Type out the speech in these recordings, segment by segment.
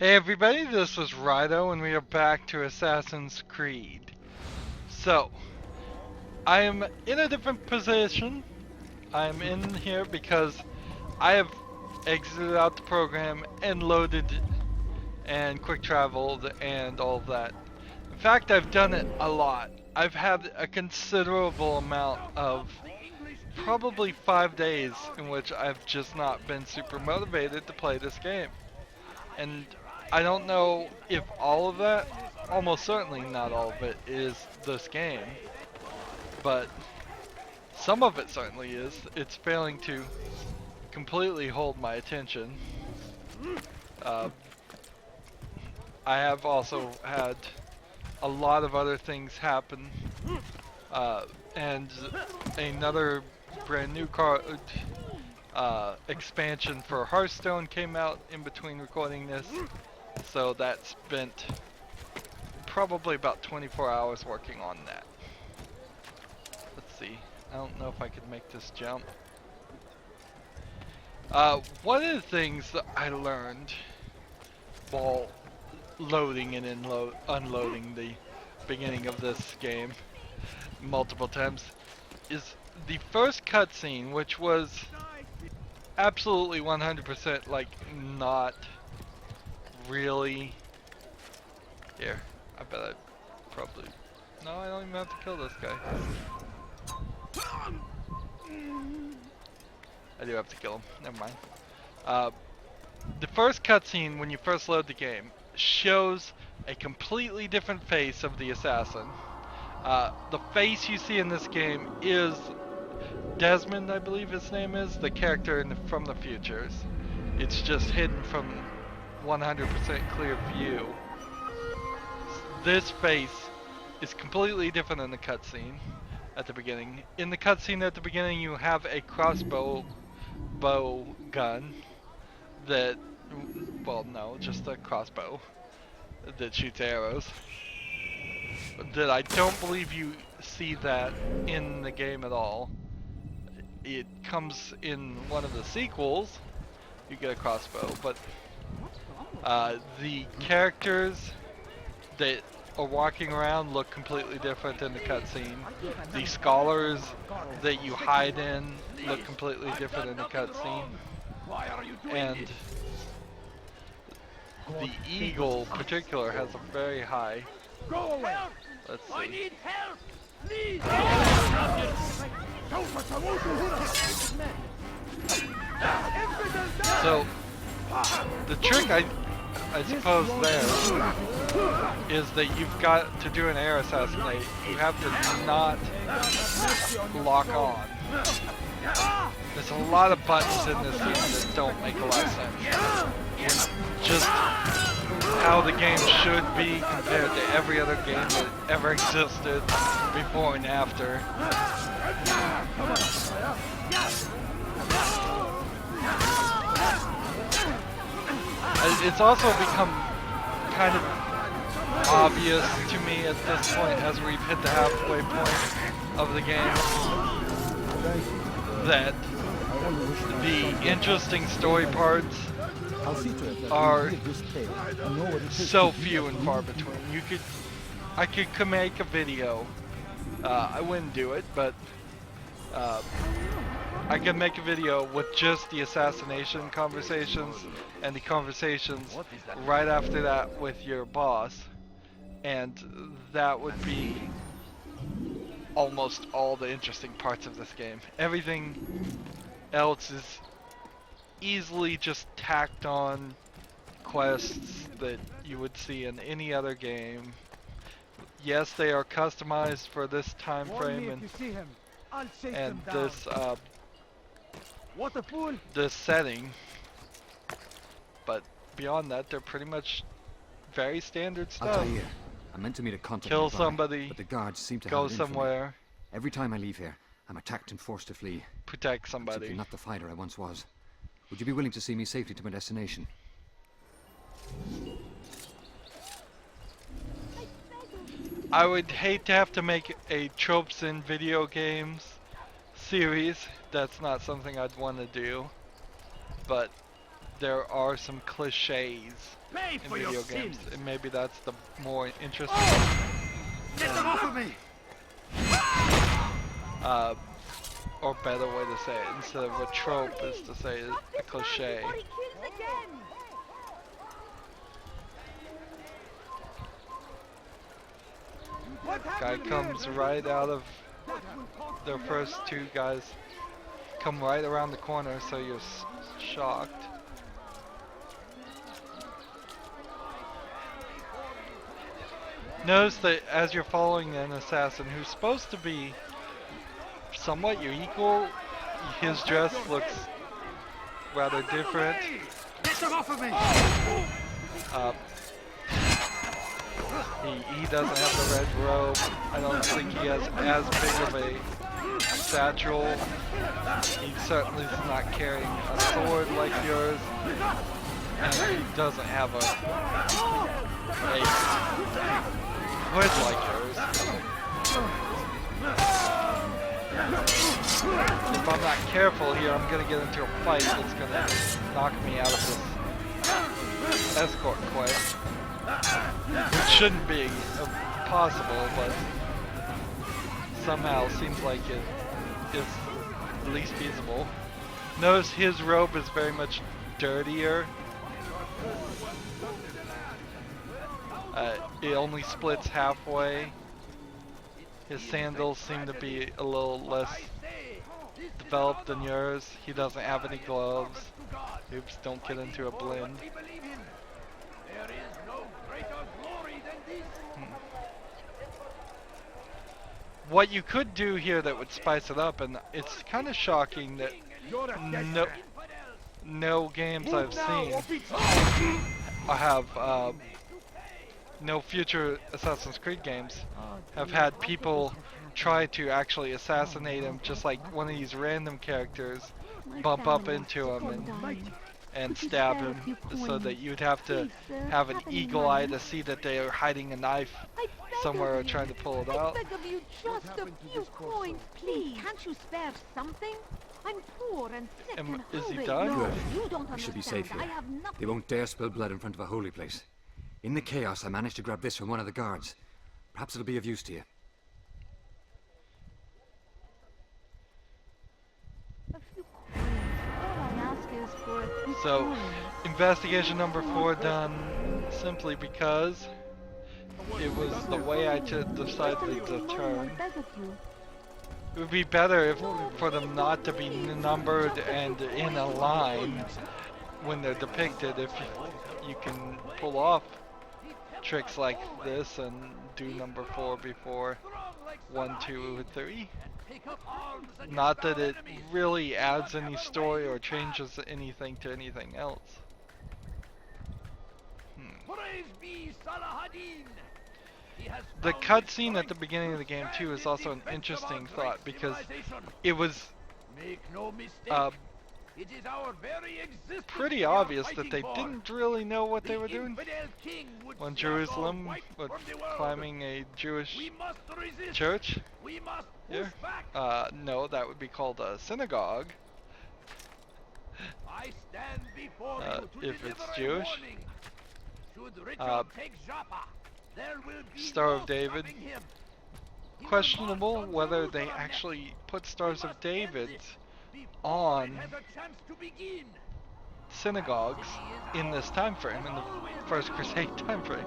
Hey everybody, this is Rydo and we are back to Assassin's Creed. So, I am in a different position. I am in here because I have exited out the program and loaded and quick traveled and all of that. In fact, I've done it a lot. I've had a considerable amount of probably 5 days in which I've just not been super motivated to play this game. And I don't know if all of that, almost certainly not all of it, is this game, but some of it certainly is. It's failing to completely hold my attention. Uh, I have also had a lot of other things happen, and another brand new expansion for Hearthstone came out in between recording this, so that spent probably about 24 hours working on that. Let's see. I don't know if I could make this jump. One of the things that I learned while loading and unloading the beginning of this game multiple times is the first cutscene, which was absolutely 100% like not really. Here, I bet I probably. No, I don't even have to kill this guy. I do have to kill him. Never mind. The first cutscene when you first load the game shows a completely different face of the assassin. The face you see in this game is Desmond, I believe his name is, the character from the futures. It's just hidden from 100% clear view. This face is completely different in the cutscene at the beginning. In the cutscene at the beginning, you have a crossbow gun that, well, no, just a crossbow that shoots arrows. That I don't believe you see that in the game at all. It comes in one of the sequels. You get a crossbow, but the characters that are walking around look completely different in the cutscene. The scholars that you hide in look completely different in the cutscene. And the eagle in particular has a very high. Let's see. So the trick I suppose there is that you've got to do an air assassinate. You have to not lock on. There's a lot of buttons in this game that don't make a lot of sense. And just how the game should be compared to every other game that ever existed before and after. It's also become kind of obvious to me at this point, as we've hit the halfway point of the game, that the interesting story parts are so few and far between. I could make a video. I wouldn't do it, but I could make a video with just the assassination conversations and the conversations right after that with your boss, and that would be almost all the interesting parts of this game. Everything else is easily just tacked on quests that you would see in any other game. Yes, they are customized for this time frame and this setting, but beyond that, they're pretty much very standard stuff. Altair. I meant to meet a contact Kill nearby, somebody, but the guards seem to go have it in for me. somewhere, Every time I leave here, I'm attacked and forced to flee. protect I'm somebody. simply not the fighter I once was. Would you be willing to see me safely to my destination? I would hate to have to make a tropes in video games series. That's not something I'd want to do, but there are some cliches pay in for your video games, sins. and maybe that's the more interesting Get them off of me! or better way to say it, instead of a trope, is to say a cliche. Guy comes right out of the first two guys come right around the corner, so you're shocked. Notice that as you're following an assassin who's supposed to be somewhat your equal, his dress looks rather different. Get them off of me! He doesn't have the red robe. I don't think he has as big of a satchel. He certainly is not carrying a sword like yours. And he doesn't have a hood like yours. If I'm not careful here, I'm going to get into a fight that's going to knock me out of this escort quest. Which shouldn't be possible, but somehow seems like it is at least feasible. Notice his robe is very much dirtier. It only splits halfway. His sandals seem to be a little less developed than yours. He doesn't have any gloves. Oops, don't get into a blend. What you could do here that would spice it up, and it's kind of shocking that no games I've seen have no future Assassin's Creed games have had people try to actually assassinate him, just like one of these random characters bump up into him and stab him, so that you'd have to have an eagle eye to see that they are hiding a knife somewhere or trying to pull it out. I beg of you, just a few coins, please. Can't you spare something? I'm poor and sick and Is he hungry. done? No, Good. you don't We should be understand. safe here. I have nothing. They won't dare spill blood in front of a holy place. In the chaos, I managed to grab this from one of the guards. Perhaps it'll be of use to you. A few coins. All I ask is for a few So, coins. investigation number 4 done simply because it was the way I decided to turn. I beg of you. It would be better for them not to be numbered and in a line when they're depicted. If you can pull off tricks like this and do number 4 before 1, 2, 3. Not that it really adds any story or changes anything to anything else. The cutscene at the beginning of the game too is also an interesting thought, because it was pretty obvious that they didn't really know what they were doing. When Jerusalem was climbing a Jewish church here, no, that would be called a synagogue. If it's Jewish. Star of David. Questionable whether they actually put Stars of David on synagogues in this time frame, in the First Crusade time frame.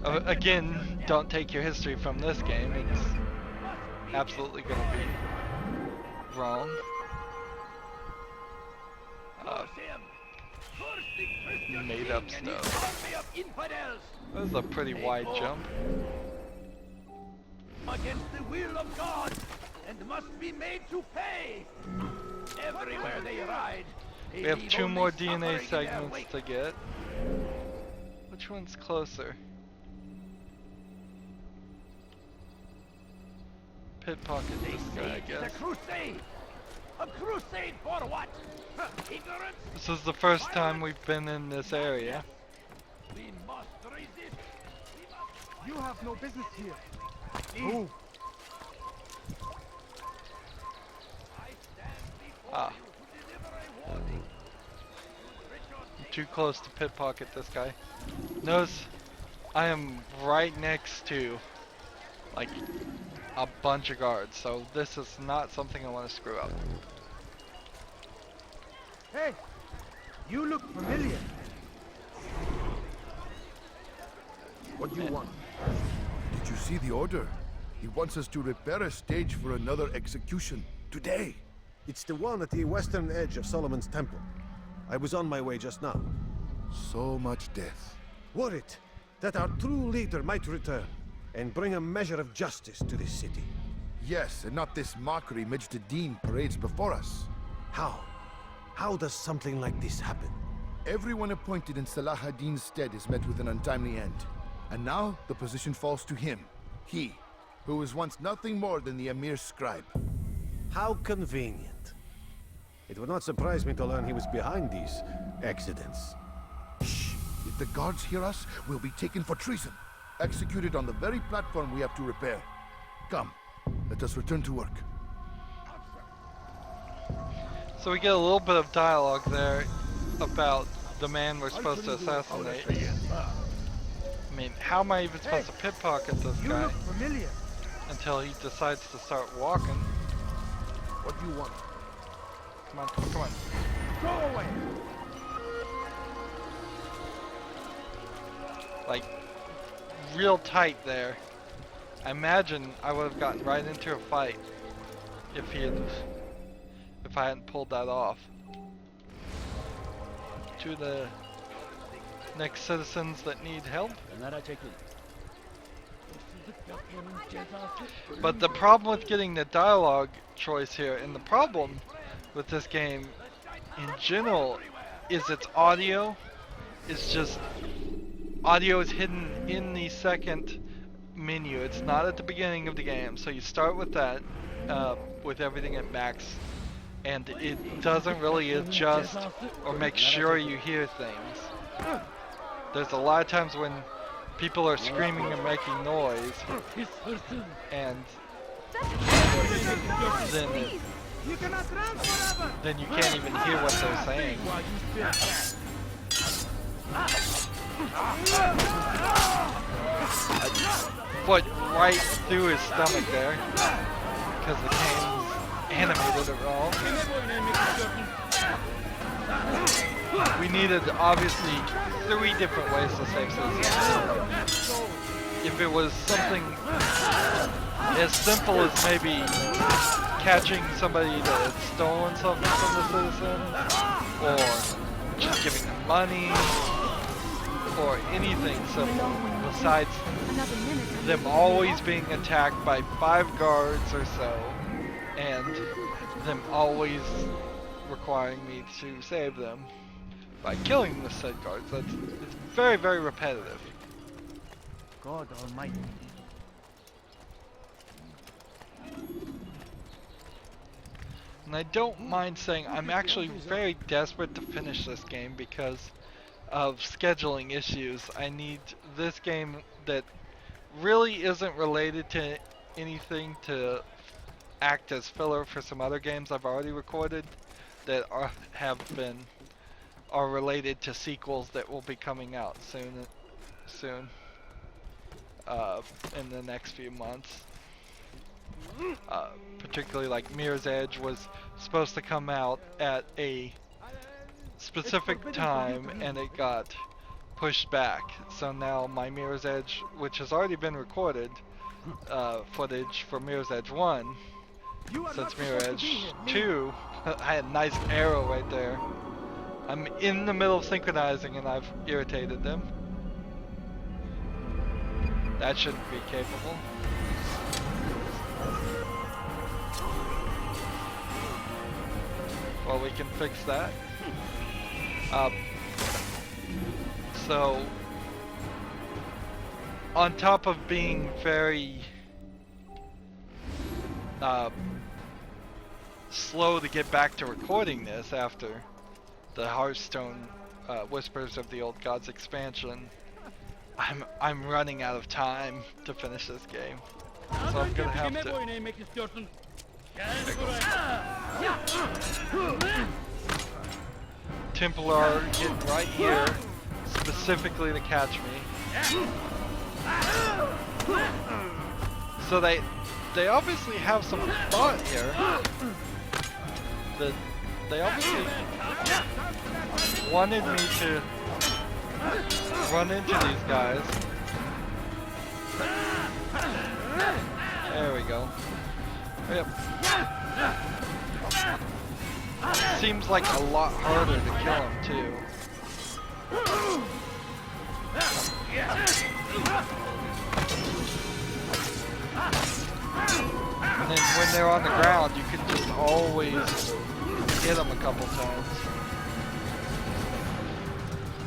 Again, don't take your history from this game. It's absolutely going to be wrong. Made up stuff. That was a pretty wide jump. Against the will of God, and must be made to pay. Everywhere they ride. We have 2 more DNA segments to get. Which one's closer? Pickpocket this guy, I guess. A crusade! A crusade for what? Ignorance? This is the first time we've been in this area. We must resist. You have no business here. Move. too close to pickpocket this guy. Notice I am right next to like a bunch of guards, so this is not something I want to screw up. Hey, you look familiar. What do you want? Did you see the order? He wants us to repair a stage for another execution today. It's the one at the western edge of Solomon's Temple. I was on my way just now. So much death. Worried that our true leader might return and bring a measure of justice to this city. Yes, and not this mockery Majd parades before us. How? How does something like this happen? Everyone appointed in Salah ad-Din's stead is met with an untimely end. And now the position falls to him. He, who was once nothing more than the Emir's scribe. How convenient. It would not surprise me to learn he was behind these accidents. Shh! If the guards hear us, we'll be taken for treason. Executed on the very platform we have to repair. Come, let us return to work. So we get a little bit of dialogue there about the man we're supposed to assassinate. I mean, how am I even supposed to pickpocket this You guy look familiar. until he decides to start walking? What do you want? Come on, come on. Go away. Like, real tight there. I imagine I would have gotten right into a fight if I hadn't pulled that off. To the next citizens that need help. But the problem with getting the dialogue choice here, and the problem with this game in general, is its audio. It's just, audio is hidden in the second menu. It's not at the beginning of the game. So you start with that, with everything at max, and it doesn't really adjust or make sure you hear things. There's a lot of times when people are screaming and making noise, and then you can't even hear what they're saying. Foot right through his stomach there, because the game's animated it wrong. We needed, obviously, 3 different ways to save citizens. If it was something as simple as maybe catching somebody that had stolen something from the citizens, or just giving them money, or anything simple, besides them always being attacked by 5 guards or so, and them always requiring me to save them by killing the said guards. It's very, very repetitive. God Almighty. And I don't mind saying I'm actually very desperate to finish this game because of scheduling issues. I need this game that really isn't related to anything to act as filler for some other games I've already recorded that are related to sequels that will be coming out soon in the next few months. Particularly like Mirror's Edge was supposed to come out at a specific time and it got pushed back. So now my Mirror's Edge, which has already been recorded, footage for Mirror's Edge 1, since Mirror's Edge 2, I had a nice arrow right there. I'm in the middle of synchronizing and I've irritated them. That shouldn't be capable. Well, we can fix that. So, on top of being very slow to get back to recording this after the Hearthstone Whispers of the Old Gods expansion, I'm running out of time to finish this game. So I'm gonna have Templar getting right here specifically to catch me. So they obviously have some thought here. They obviously wanted me to run into these guys. There we go. Yep. Seems like a lot harder to kill him too. And then when they're on the ground, you can just always hit them a couple times.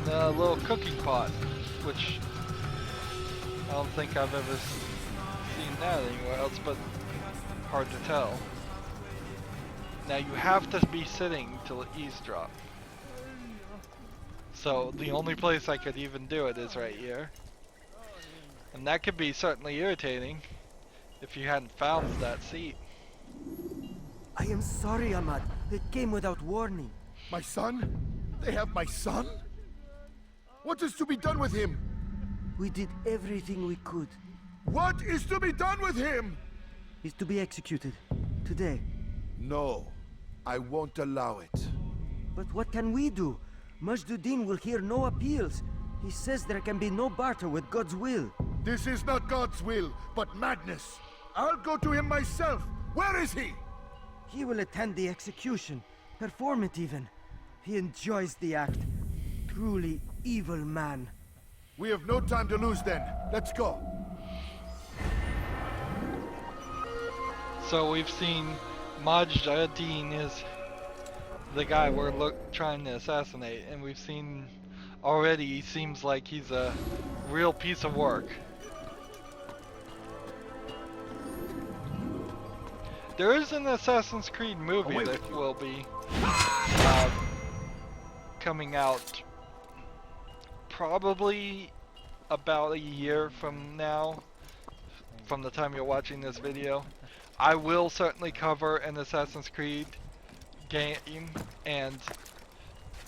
The little cooking pot, which I don't think I've ever seen that anywhere else, but hard to tell. Now you have to be sitting to eavesdrop. So the only place I could even do it is right here. And that could be certainly irritating if you hadn't found that seat. I am sorry, Ahmad. It came without warning. My son? They have my son? What is to be done with him? We did everything we could. What is to be done with him? He's to be executed. Today. No, I won't allow it. But what can we do? Majduddin will hear no appeals. He says there can be no barter with God's will. This is not God's will, but madness. I'll go to him myself. Where is he? He will attend the execution. Perform it even. He enjoys the act. Truly evil man. We have no time to lose then. Let's go. So we've seen Majduddin is the guy we're trying to assassinate, and we've seen already he seems like he's a real piece of work. There is an Assassin's Creed movie that will be coming out probably about a year from now, from the time you're watching this video. I will certainly cover an Assassin's Creed game, and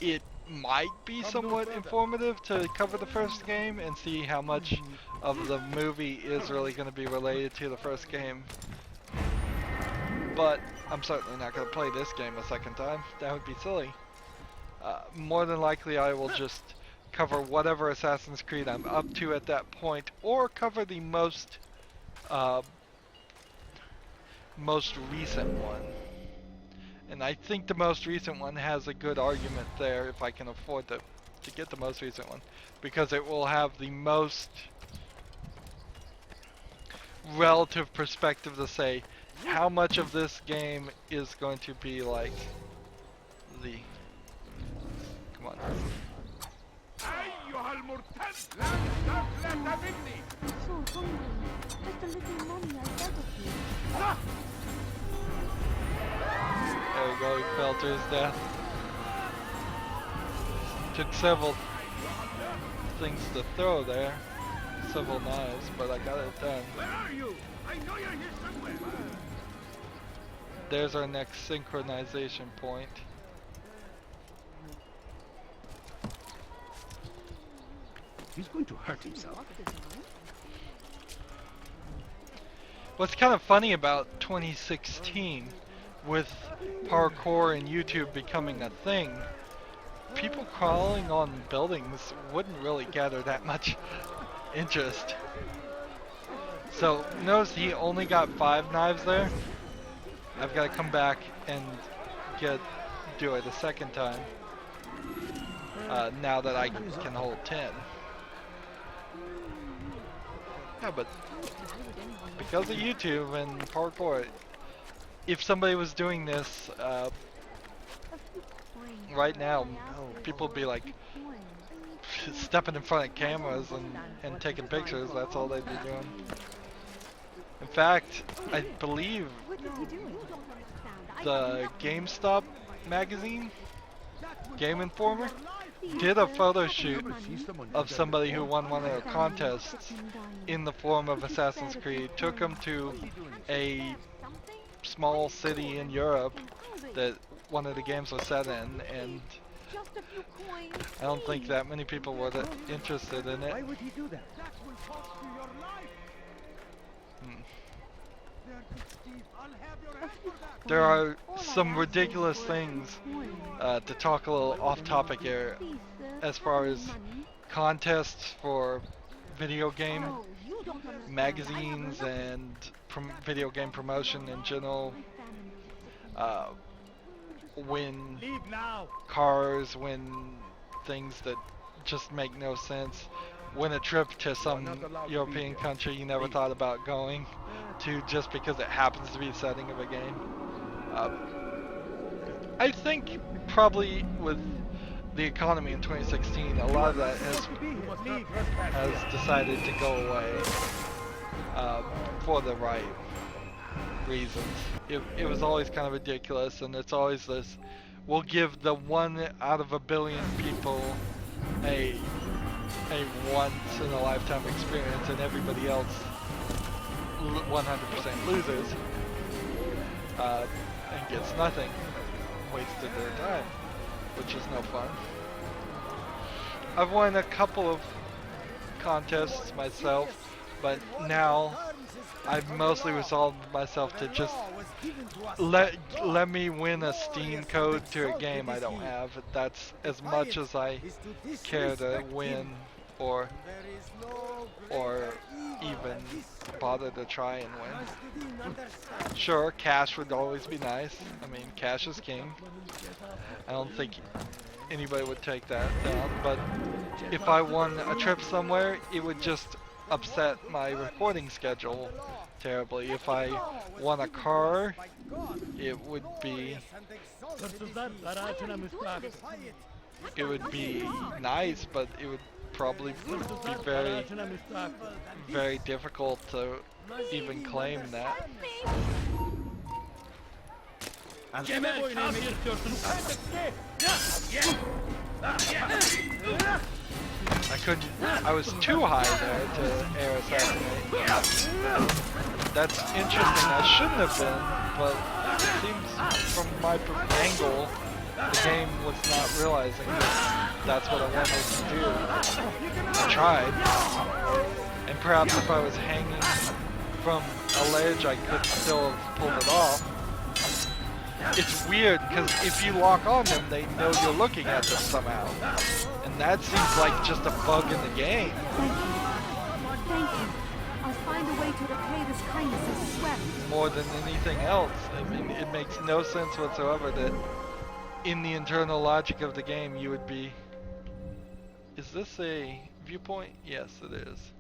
it might be somewhat informative to cover the first game and see how much of the movie is really going to be related to the first game. But I'm certainly not going to play this game a second time. That would be silly. More than likely I will just cover whatever Assassin's Creed I'm up to at that point, or cover the most recent one. And I think the most recent one has a good argument there if I can afford to get the most recent one, because it will have the most relative perspective to say how much of this game is going to be like the... Come on. I'm so hungry. Just a little money I beg of you. There we go, he fell to his death. Took several things to throw there. Several knives, but I got it done. Where are you? I know you're here somewhere. There's our next synchronization point. He's going to hurt himself. What's kind of funny about 2016, with parkour and YouTube becoming a thing, people crawling on buildings wouldn't really gather that much interest. So notice he only got 5 knives there. I've got to come back and do it a second time. Now that I can hold 10. Yeah, but because of YouTube and parkour, if somebody was doing this right now, people would be like stepping in front of cameras and taking pictures. That's all they'd be doing. In fact, I believe the GameStop magazine, Game Informer, did a photo shoot of somebody who won one of their contests in the form of Assassin's Creed, took them to a small city in Europe that one of the games was set in, and just a few coins. I don't think that many people were that interested in Why it. would he do that? That will cost you your life. There, good Steve, I'll have your head for that. There are All I some ask ridiculous is things coins. to talk a little off topic here Please, sir, as far have as money. contests for video game Oh, you don't understand. magazines and video game promotion in general. Win Leave now. cars, win things that just make no sense, win a trip to some European country you never thought about going to just because it happens to be the setting of a game. I think probably with the economy in 2016, a lot of that has decided to go away for the right reasons. It was always kind of ridiculous, and it's always this, we'll give the 1 out of a billion people a once in a lifetime experience, and everybody else 100% loses and gets nothing, wasted their time, which is no fun. I've won a couple of contests myself, but now I've mostly resolved myself to just let me win a Steam code to a game I don't have. That's as much as I care to win or even bother to try and win. Sure, cash would always be nice. I mean, cash is king. I don't think anybody would take that down, but if I won a trip somewhere, it would just upset my recording schedule terribly. If I won a car, it would be nice, but it would probably be very, very difficult to even claim that. I was too high there to air assassinate. That's interesting, I shouldn't have been, but it seems from my angle, the game was not realizing that that's what I wanted to do. I tried, and perhaps if I was hanging from a ledge, I could still have pulled it off. It's weird, because if you lock on them, they know you're looking at them somehow. And that seems like just a bug in the game. Thank you. Thank you. I'll find a way to repay this kindness as a sweat. More than anything else. I mean, it makes no sense whatsoever that in the internal logic of the game you would be... Is this a viewpoint? Yes, it is.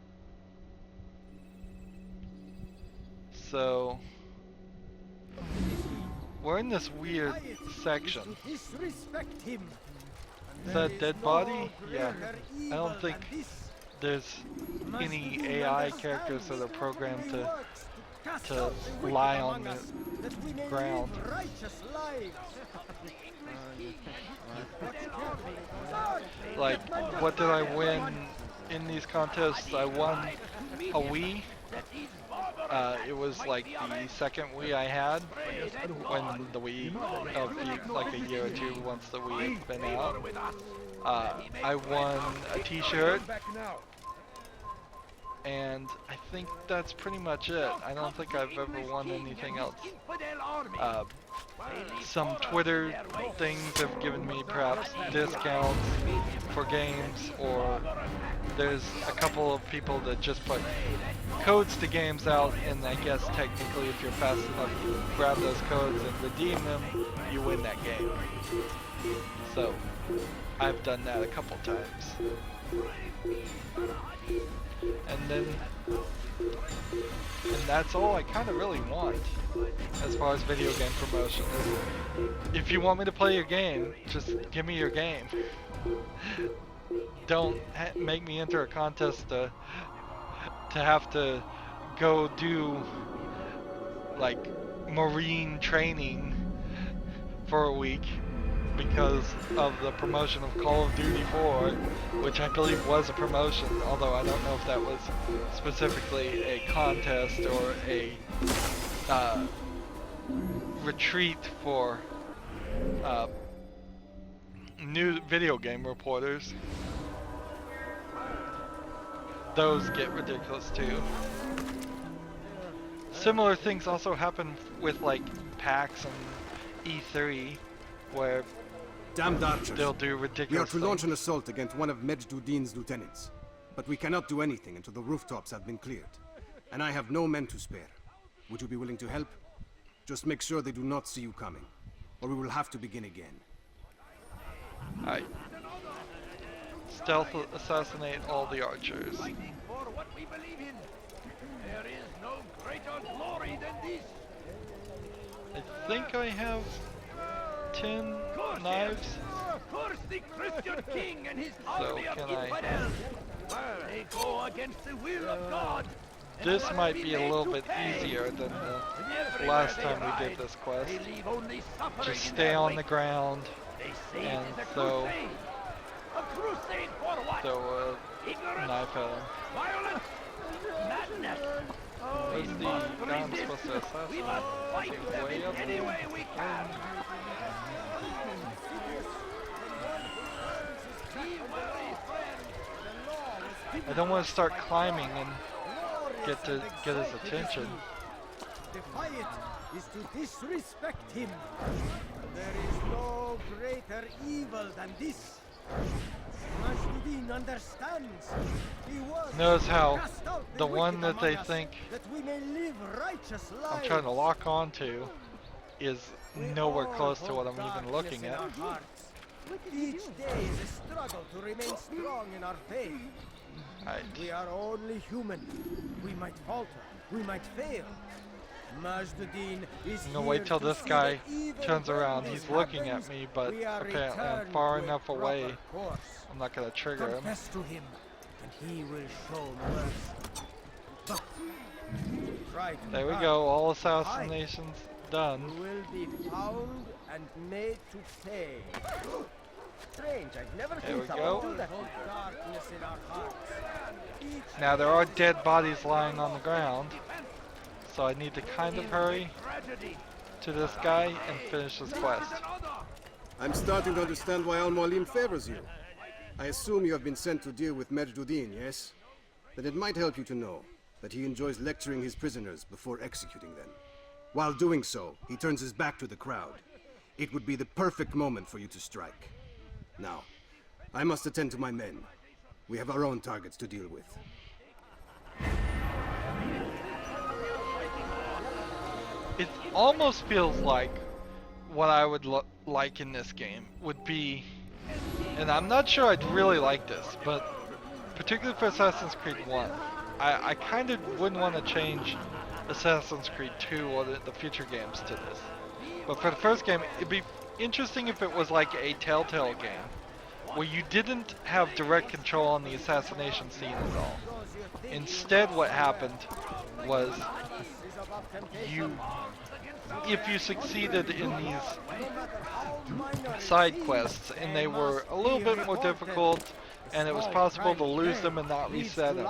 So... we're in this weird section. Is that a dead body? Yeah. I don't think there's any AI characters that are programmed to lie on the ground. Like, what did I win in these contests? I won a Wii. It was like the second Wii I had when the Wii, like a year or two once the Wii had been out. I won a t-shirt, and I think that's pretty much it. I don't think I've ever won anything else. Some Twitter things have given me perhaps discounts for games, or there's a couple of people that just put codes to games out, and I guess technically if you're fast enough to grab those codes and redeem them, you win that game. So, I've done that a couple times. And that's all I kind of really want as far as video game promotion is. If you want me to play your game, just give me your game. Don't make me enter a contest to have to go do like marine training for a week because of the promotion of Call of Duty 4, which I believe was a promotion, although I don't know if that was specifically a contest or a retreat for new video game reporters. Those get ridiculous too. Similar things also happen with like PAX and E3, where Damned archers. they'll do We are ridiculous to launch things. an assault against one of Mejdudin's lieutenants. But we cannot do anything until the rooftops have been cleared. And I have no men to spare. Would you be willing to help? Just make sure they do not see you coming, or we will have to begin again. Alright. Stealth assassinate all the archers. Fighting for what we believe in. There is no greater glory than this. I think I have 10 knives. Of course, the Christian king and his So army of can I- infidels. They go against the will of God. and This must might be a made little to bit pay. easier than the And everywhere last they time we ride, did this quest. they leave only suffering Just in stay their on the wake. ground, They say and it is a so- crusade. A crusade for what? throw a Ignorance, knife at him. violence, madness. Where's We the must guy I'm resist. supposed to assassinate? We must fight Is he them way in up any there? way we can. Be wary, friend. I don't want to start climbing and get his attention. Defy it is to disrespect him. There is no greater evil than this. Mashdudin understands. He works Notice to how cast out the wicked one that they among us, think that we may live righteous lives. I'm trying to lock onto is We nowhere all close to hold what I'm even darkness looking in at. our hearts. Each day is a struggle to remain strong in our faith. Alright. We are only human. We might falter. We might fail. Majduddin is I'm gonna here wait till to this see guy that even turns when around. this He's looking happens, at me, but we are apparently I'm returned far to a enough proper away. course. I'm not gonna trigger him. Confess to him, and he will show mercy. But try to There we run. go, all assassinations You done. will be found and made to pay. Strange, I've never There seen we someone go. do that. Darkness in our hearts. Each Now there are dead bodies lying on the ground, so I need to kind of hurry Tragedy. to this guy and finish this quest. I'm starting to understand why Al-Mualim favors you. I assume you have been sent to deal with Mejdudin, yes? Then it might help you to know that he enjoys lecturing his prisoners before executing them. While doing so, he turns his back to the crowd. It would be the perfect moment for you to strike. Now, I must attend to my men. We have our own targets to deal with. It almost feels like what I would like in this game would be, and I'm not sure I'd really like this, but particularly for Assassin's Creed 1, I kind of wouldn't want to change Assassin's Creed 2 or the future games to this. But for the first game, it'd be interesting if it was like a Telltale game, where you didn't have direct control on the assassination scene at all. Instead, what happened was if you succeeded in these side quests and they were a little bit more difficult and it was possible to lose them and not reset them,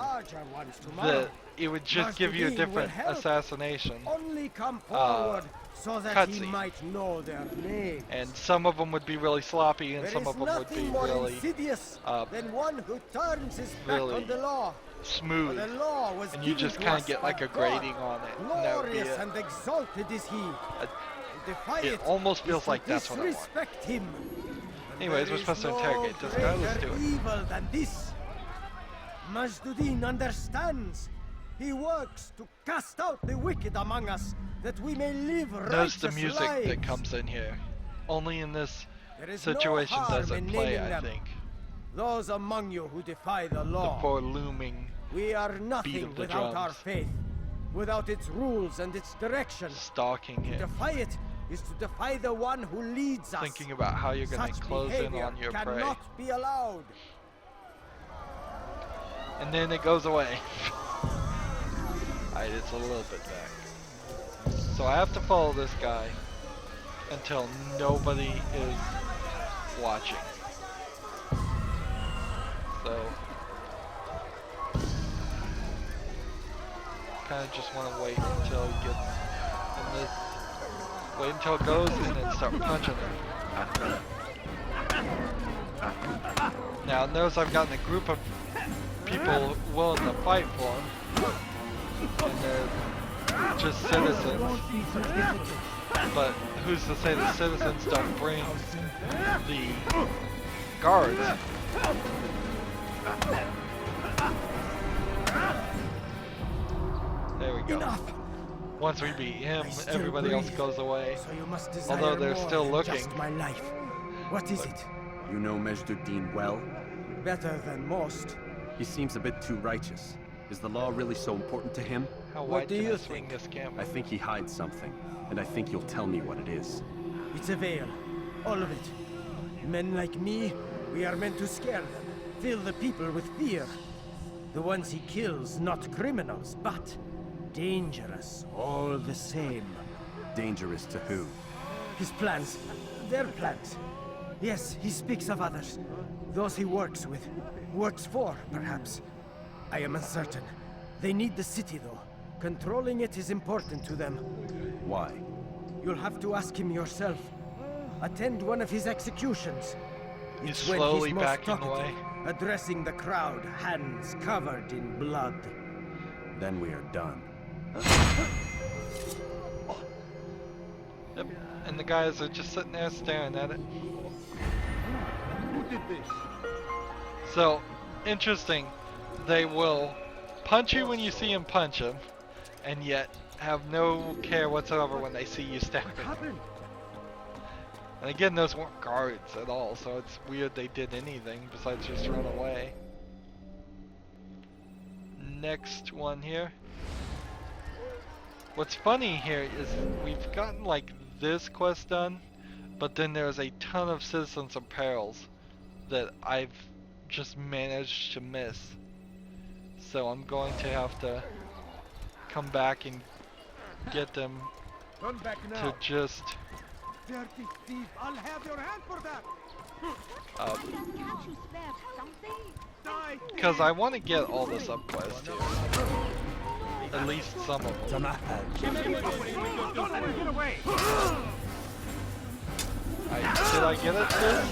it would just give you a different assassination Only come forward so that he cutscene. might know their name. and some of them would be really sloppy and There some is of them would be nothing more really insidious than one who turns his back really on the law. smooth, The law was and you given just to kind us of get by like a God. grading on it, and that would be Glorious it. and exalted is he. Defy It almost feels like that's what I want. Disrespect him. Anyways, There we're is supposed to no interrogate this guy. Let's do greater it. evil than this. Majduddin understands. He works to cast out the wicked among us, that we may live Notice the righteous music lives. that comes in here. Only in this There is no situation harm does it in play, naming I them. think. Those among you who defy the The law. poor looming We are beat nothing of the without our drums. faith, without its rules and its direction. stalking To him, defy it is to defy the one who leads us. thinking about how you're going to Such close in behavior on your prey. cannot be allowed. And then it goes away. Alright, it's a little bit back. So I have to follow this guy until nobody is watching. So kind of just want to wait until he gets in this. Wait until it goes and then start punching him. Now notice I've gotten a group of people willing to fight for him. And they're just citizens. But who's to say the citizens don't bring the guards? There we go. Enough. Once we beat him, everybody else goes away. So you must desire Although they're more still than looking. just my life. What is it? You know Majd well? Better than most. He seems a bit too righteous. Is the law really so important to him? How What wide do can you I swing this camera? I think he hides something, and I think you'll tell me what it is. It's a veil. All of it. Men like me, we are meant to scare them. Fill the people with fear. The ones he kills, not criminals, but dangerous all the same. Dangerous to who? His plans. Their plans. Yes, he speaks of others. Those he works with. Works for, perhaps. I am uncertain. They need the city, though. Controlling it is important to them. Why? You'll have to ask him yourself. Attend one of his executions. He's It's when slowly he's most backing talkative, away. addressing the crowd, hands covered in blood. Then we are done. Yep. And the guys are just sitting there staring at it. Who did this? So, interesting. They will punch you when you see him punch him, and yet have no care whatsoever when they see you stab him. Happened? And again, those weren't guards at all, so it's weird they did anything besides just run away. Next one here. What's funny here is we've gotten like this quest done, but then there's a ton of Citizens of Perils that I've just managed to miss. So I'm going to have to come back and get them Run back to now. just Dirty thief! I'll have your hand for that! Can't you spare something? Die! because I want to get all the sub quests here. At least some of them. Get away! Did I get it this?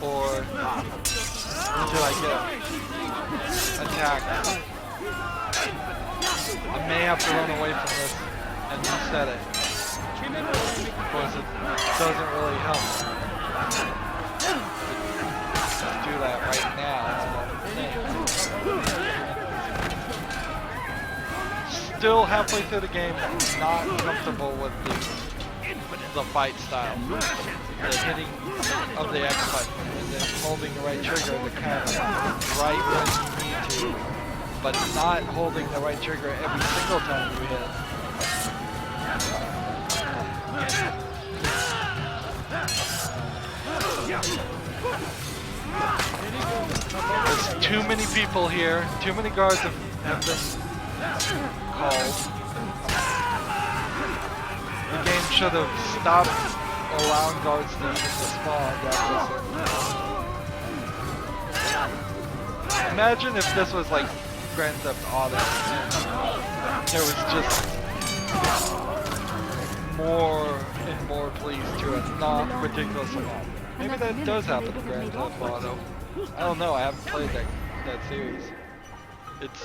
Or did I get attacked? I may have to run away from this and reset it. Because it doesn't really help to do that right now. That's what I'm saying. Still halfway through the game, not comfortable with the fight style. The hitting of the X button and then holding the right trigger to kind of right when you need to, but not holding the right trigger every single time you hit. There's too many people here. Too many guards have been called. The game should have stopped allowing guards to even spawn after Imagine if this was like Grand Theft Auto and there was just more and more pleas to a not ridiculous amount. Maybe that does happen in Grand Theft Auto. I don't know, I haven't played that series. It's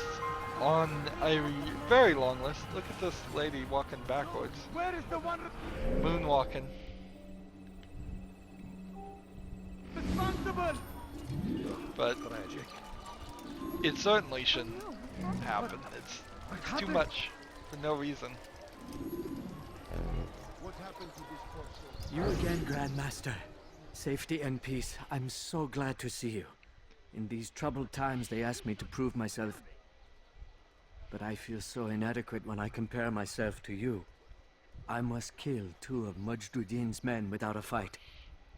on a very long list. Look at this lady walking backwards. Where is the one Moonwalking. responsible? But it certainly shouldn't happen. It's too much for no reason. What happened to this poor soul? You again, Grandmaster. Safety and peace. I'm so glad to see you. In these troubled times, they asked me to prove myself. But I feel so inadequate when I compare myself to you. I must kill 2 of Majduddin's men without a fight.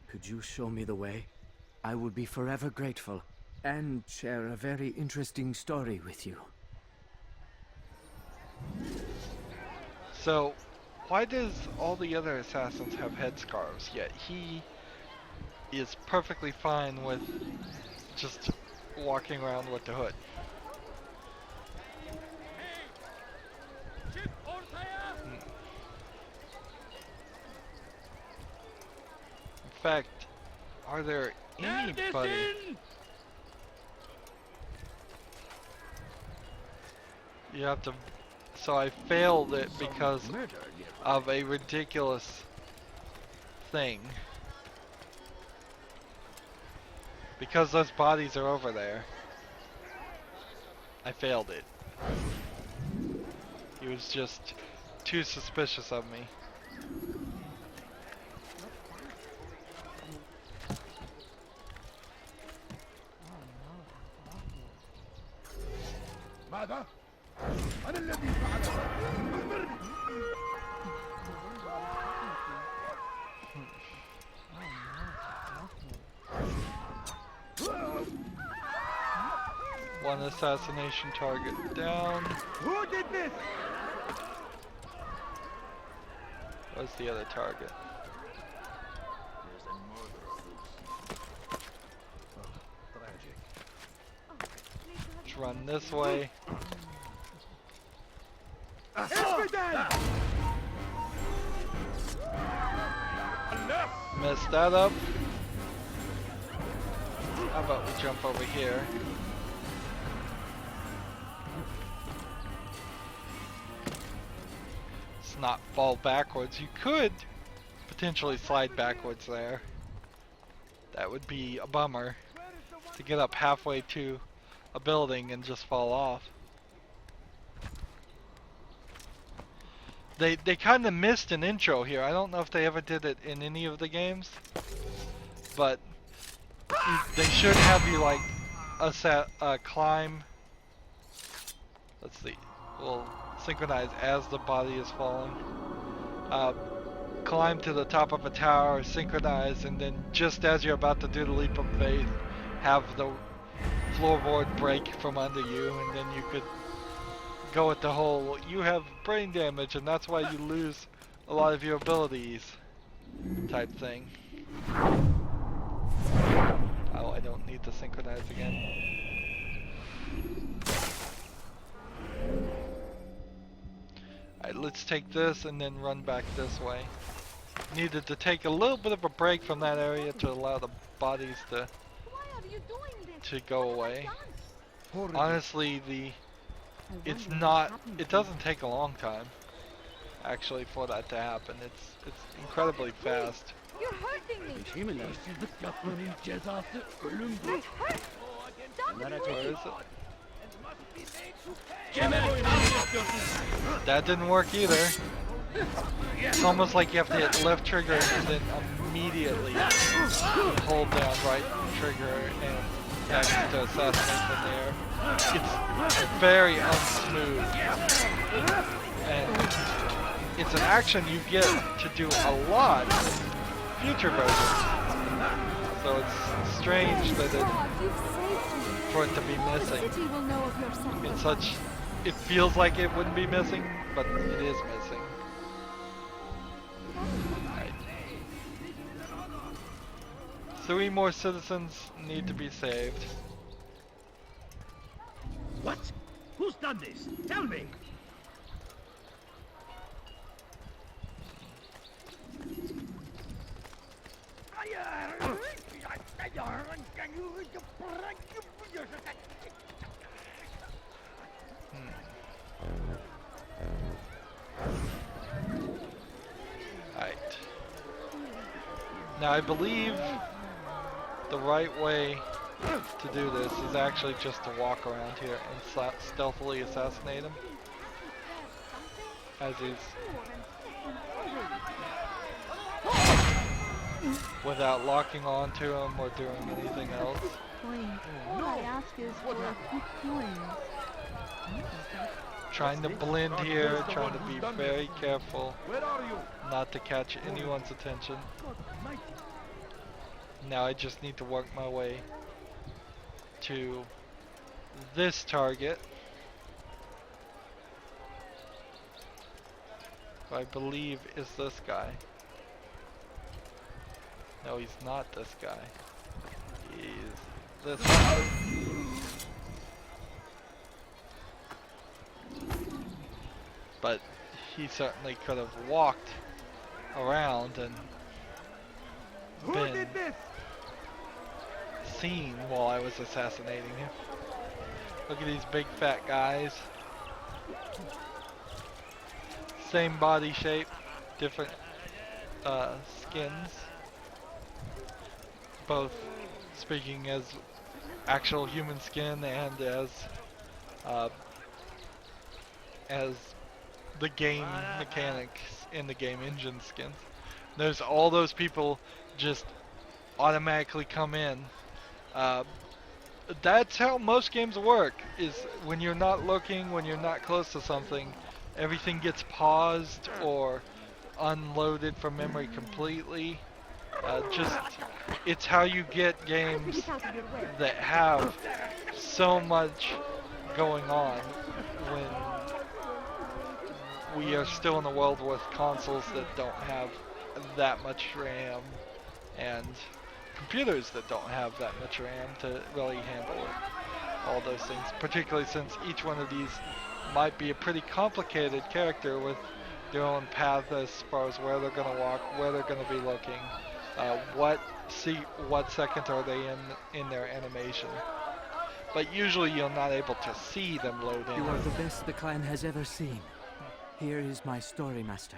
Could you show me the way? I will be forever grateful, and share a very interesting story with you. So, why does all the other assassins have headscarves, yet he is perfectly fine with just walking around with the hood? In fact, Are there anybody? You have to. So I failed it because of a ridiculous thing. Because those bodies are over there. I failed it. He was just too suspicious of me. ماذا؟ أنا الذي فعل أخبرني. One assassination target down. Who did this? What's the other target? Let's run this way. Messed that up. How about we jump over here? Let's not fall backwards. You could potentially slide backwards there. That would be a bummer. To get up halfway to a building and just fall off. They kind of missed an intro here. I don't know if they ever did it in any of the games, but they should have you like climb. Let's see. We'll synchronize as the body is falling. Climb to the top of a tower, synchronize, and then just as you're about to do the leap of faith, have the floorboard break from under you, and then you could go with the whole, you have brain damage and that's why you lose a lot of your abilities type thing. Oh, I don't need to synchronize again. Alright, let's take this and then run back this way. Needed to take a little bit of a break from that area to allow the bodies to go away. Honestly, it doesn't take a long time actually for that to happen. It's incredibly fast. You're hurting me. Where is it? That didn't work either. It's almost like you have to hit left trigger and then immediately hold down right trigger and action to assassinate from there. It's very unsmooth, and it's an action you get to do a lot in future versions. So it's strange that for it to be missing. It feels like it wouldn't be missing, but it is missing. Right. 3 more citizens need to be saved. What? Who's done this? Tell me! Alright. Now I believe the right way to do this is actually just to walk around here and stealthily assassinate him as he's without locking onto him or doing anything else. All I ask is for a few coins. Trying to blend here, trying to be very careful not to catch anyone's attention. Now I just need to work my way to this target. Who I believe is this guy. No, he's not this guy. He's this guy. But he certainly could have walked around and been seen while I was assassinating him. Look at these big fat guys. Same body shape, different skins. Both speaking as actual human skin and as the game mechanics in the game engine skins. There's all those people just automatically come in. That's how most games work, is when you're not looking, when you're not close to something, everything gets paused or unloaded from memory completely. It's how you get games that have so much going on when we are still in a world with consoles that don't have that much RAM and computers that don't have that much RAM to really handle all those things, particularly since each one of these might be a pretty complicated character with their own path as far as where they're going to walk, where they're going to be looking, what second are they in their animation. But usually you're not able to see them load in. You are the best the clan has ever seen. Here is my story, Master.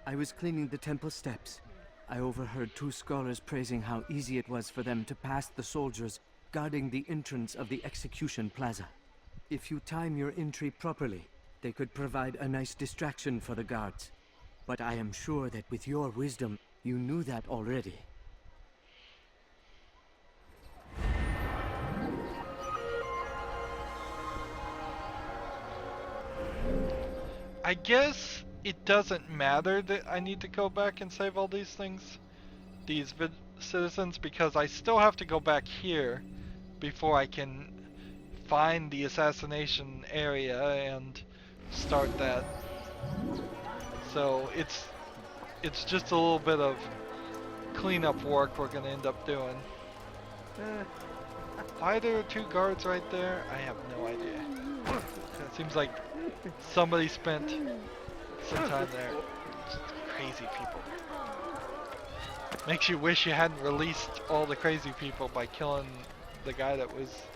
I was cleaning the temple steps. I overheard two scholars praising how easy it was for them to pass the soldiers guarding the entrance of the execution plaza. If you time your entry properly, they could provide a nice distraction for the guards. But I am sure that with your wisdom, you knew that already. I guess it doesn't matter that I need to go back and save all these things, these citizens, because I still have to go back here before I can find the assassination area and start that. So it's just a little bit of cleanup work we're gonna end up doing. Why there are two guards right there? I have no idea. It seems like somebody spent some time there. Just crazy people. Makes you wish you hadn't released all the crazy people by killing the guy that was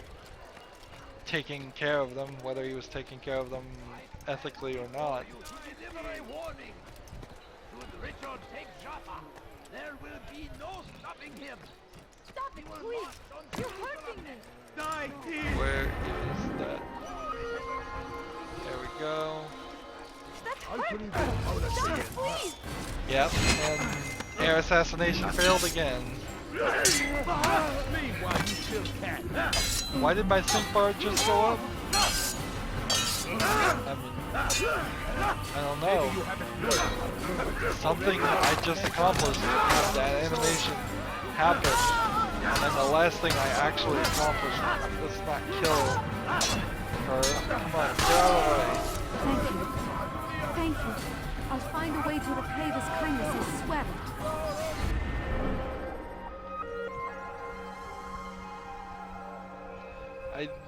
taking care of them, whether he was taking care of them ethically or not. Deliver a warning. Should Richard take Jaffa, there will be no stopping him. Stop it, please! You're hurting me! Die, Where is that? There we go. That's hurtful! Stop, please! Yep, and air assassination failed again. Why did my sync bar just go up? I mean, I don't know. Something I just accomplished had that animation happen, and the last thing I actually accomplished was not kill her. Come on, get out of the way. Thank you. Thank you. I'll find a way to repay this kindness, I swear it.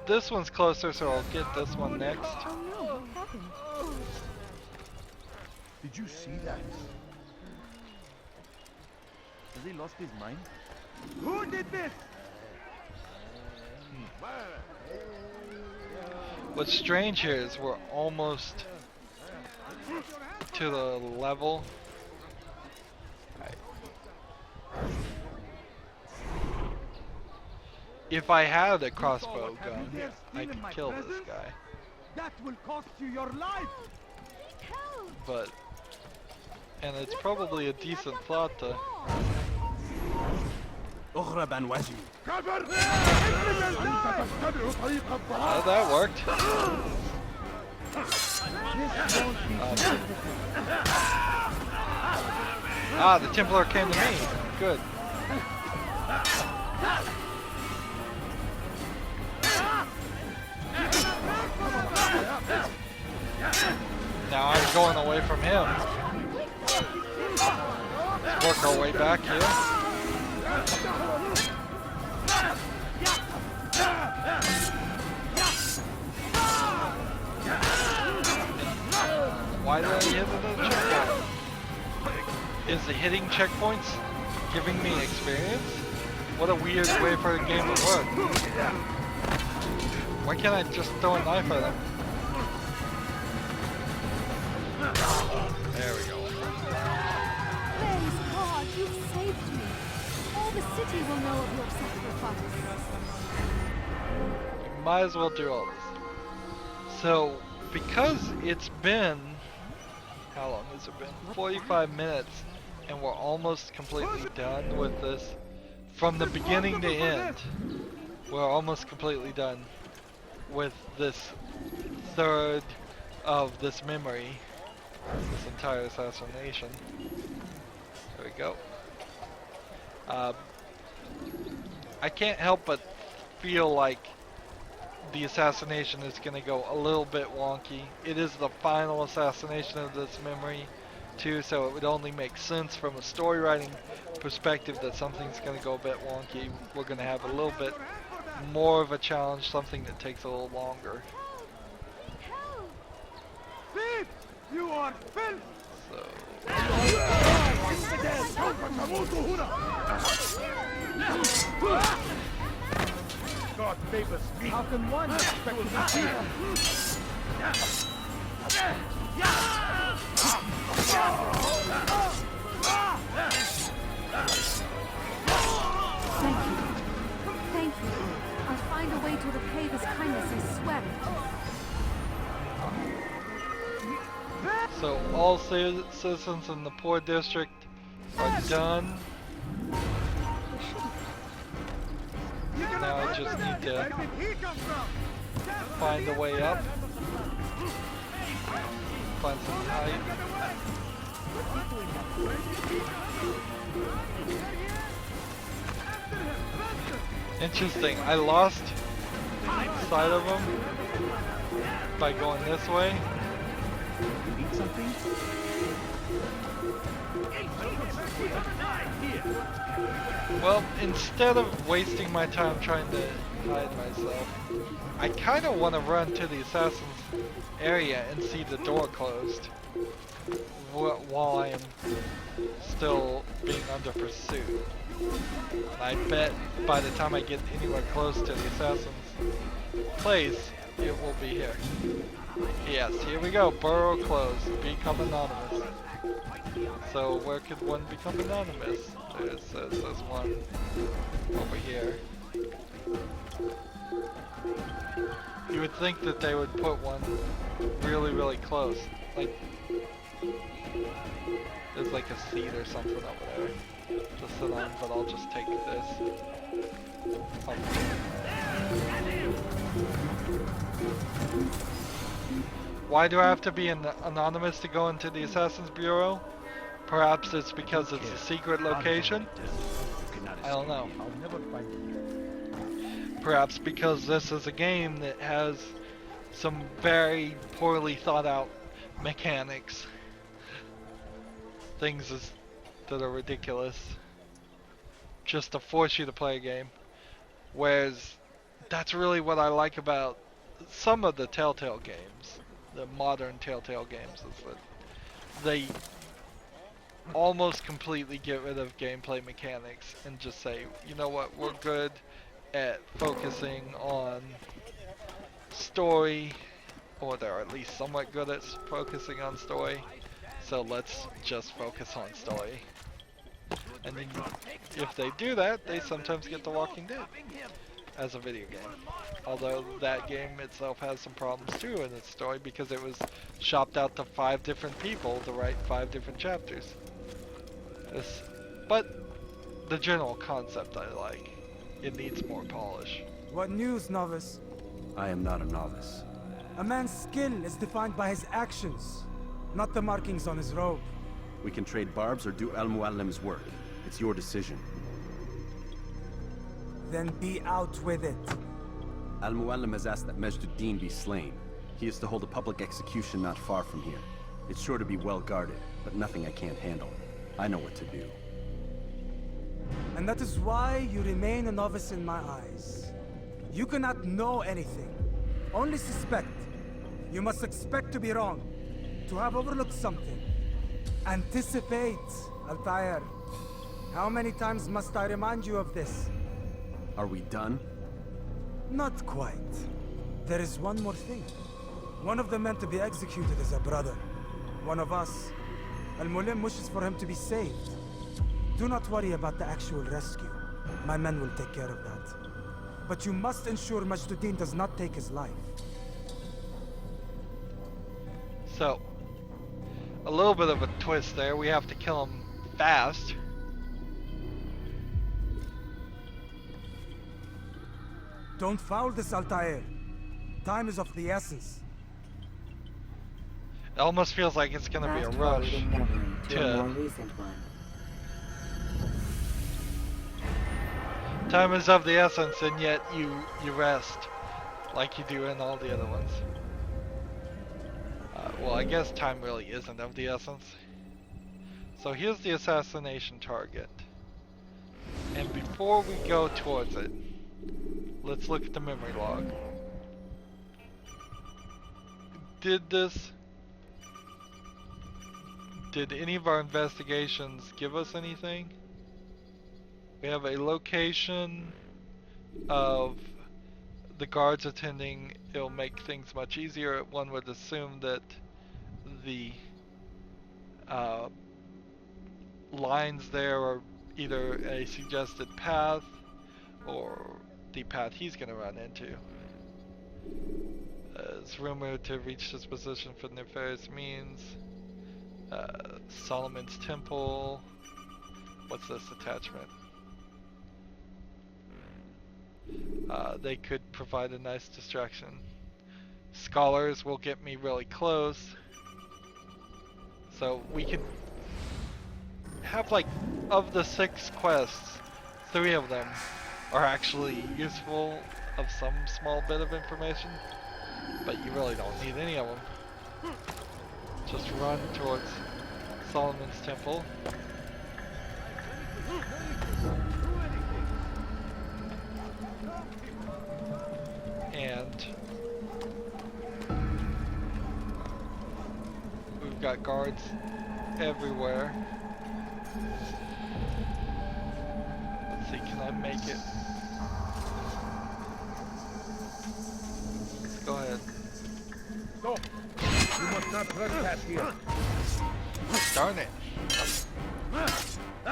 This one's closer, so I'll get this one next. Oh no, what happened? Did you see that? Has he lost his mind? Who did this? What's strange here is we're almost to the level. If I had a crossbow gun, I could kill this guy. That will cost you your life. But, and it's probably a decent plot to. That worked. The Templar came to me. Good. Now I'm going away from him. Let's work our way back here. Why did I hit the checkpoint? Is the hitting checkpoints giving me experience? What a weird way for a game to work. Why can't I just throw a knife at him? There we go. Praise God, you've saved me. All the city will know of your sacrifice. We might as well do all this. So, because it's been... How long has it been? 45 minutes, and we're almost completely done with this. From the beginning to end, we're almost completely done with this third of this memory, this entire assassination. There we go. I can't help but feel like the assassination is going to go a little bit wonky. It is the final assassination of this memory too, so it would only make sense from a story writing perspective that something's going to go a bit wonky. We're going to have a little bit more of a challenge, something that takes a little longer. Thief! You are filth! So... God favors me. How can one expect to be Thank you. Thank you. I'll find a way to repay this kindness, I swear it. So all citizens in the poor district are done. Now I just need to find a way up. Find some height. Interesting, I lost sight of him by going this way. Eat something? Well, instead of wasting my time trying to hide myself, I kind of want to run to the assassin's area and see the door closed while I am still being under pursuit. And I bet by the time I get anywhere close to the assassin's place, it will be here. Yes, here we go. Burrow closed. Become anonymous. So where could one become anonymous? There's one over here. You would think that they would put one really, really close. Like, there's like a seat or something over there to sit on, but I'll just take this. Why do I have to be anonymous to go into the Assassin's Bureau? Perhaps it's because it's a secret location? I don't know. Perhaps because this is a game that has some very poorly thought out mechanics. Things that are ridiculous. Just to force you to play a game. Whereas, that's really what I like about some of the Telltale games. The modern Telltale games is that they almost completely get rid of gameplay mechanics and just say, you know what, we're good at focusing on story, or they're at least somewhat good at focusing on story, so let's just focus on story. And then if they do that, they sometimes get The Walking Dead as a video game. Although that game itself has some problems too in its story because it was shopped out to 5 different people to write 5 different chapters. But the general concept I like. It needs more polish. What news, novice? I am not a novice. A man's skill is defined by his actions, not the markings on his robe. We can trade barbs or do Al-Muallim's work. It's your decision. Then be out with it. Al-Muallim has asked that Majd-ud-Din be slain. He is to hold a public execution not far from here. It's sure to be well guarded, but nothing I can't handle. I know what to do. And that is why you remain a novice in my eyes. You cannot know anything, only suspect. You must expect to be wrong, to have overlooked something. Anticipate, Altair. How many times must I remind you of this? Are we done? Not quite. There is one more thing. One of the men to be executed is a brother. One of us. Al-Mulim wishes for him to be saved. Do not worry about the actual rescue. My men will take care of that. But you must ensure Majduddin does not take his life. So, a little bit of a twist there. We have to kill him fast. Don't foul this, Altair. Time is of the essence. It almost feels like it's gonna be a rush to... Time is of the essence, and yet you rest like you do in all the other ones. Well, I guess time really isn't of the essence. So here's the assassination target. And before we go towards it, let's look at the memory log. Did any of our investigations give us anything? We have a location of the guards attending. It'll make things much easier. One would assume that the lines there are either a suggested path or the path he's going to run into. It's rumored to reach this position for nefarious means. Solomon's Temple. What's this attachment? They could provide a nice distraction. Scholars will get me really close. So we could have, like, of the 6 quests, 3 of them are actually useful of some small bit of information, but you really don't need any of them. Just run towards Solomon's Temple. And we've got guards everywhere. Let's see, can I make it? Let's go ahead. Stop! You must not trespass here. Darn it.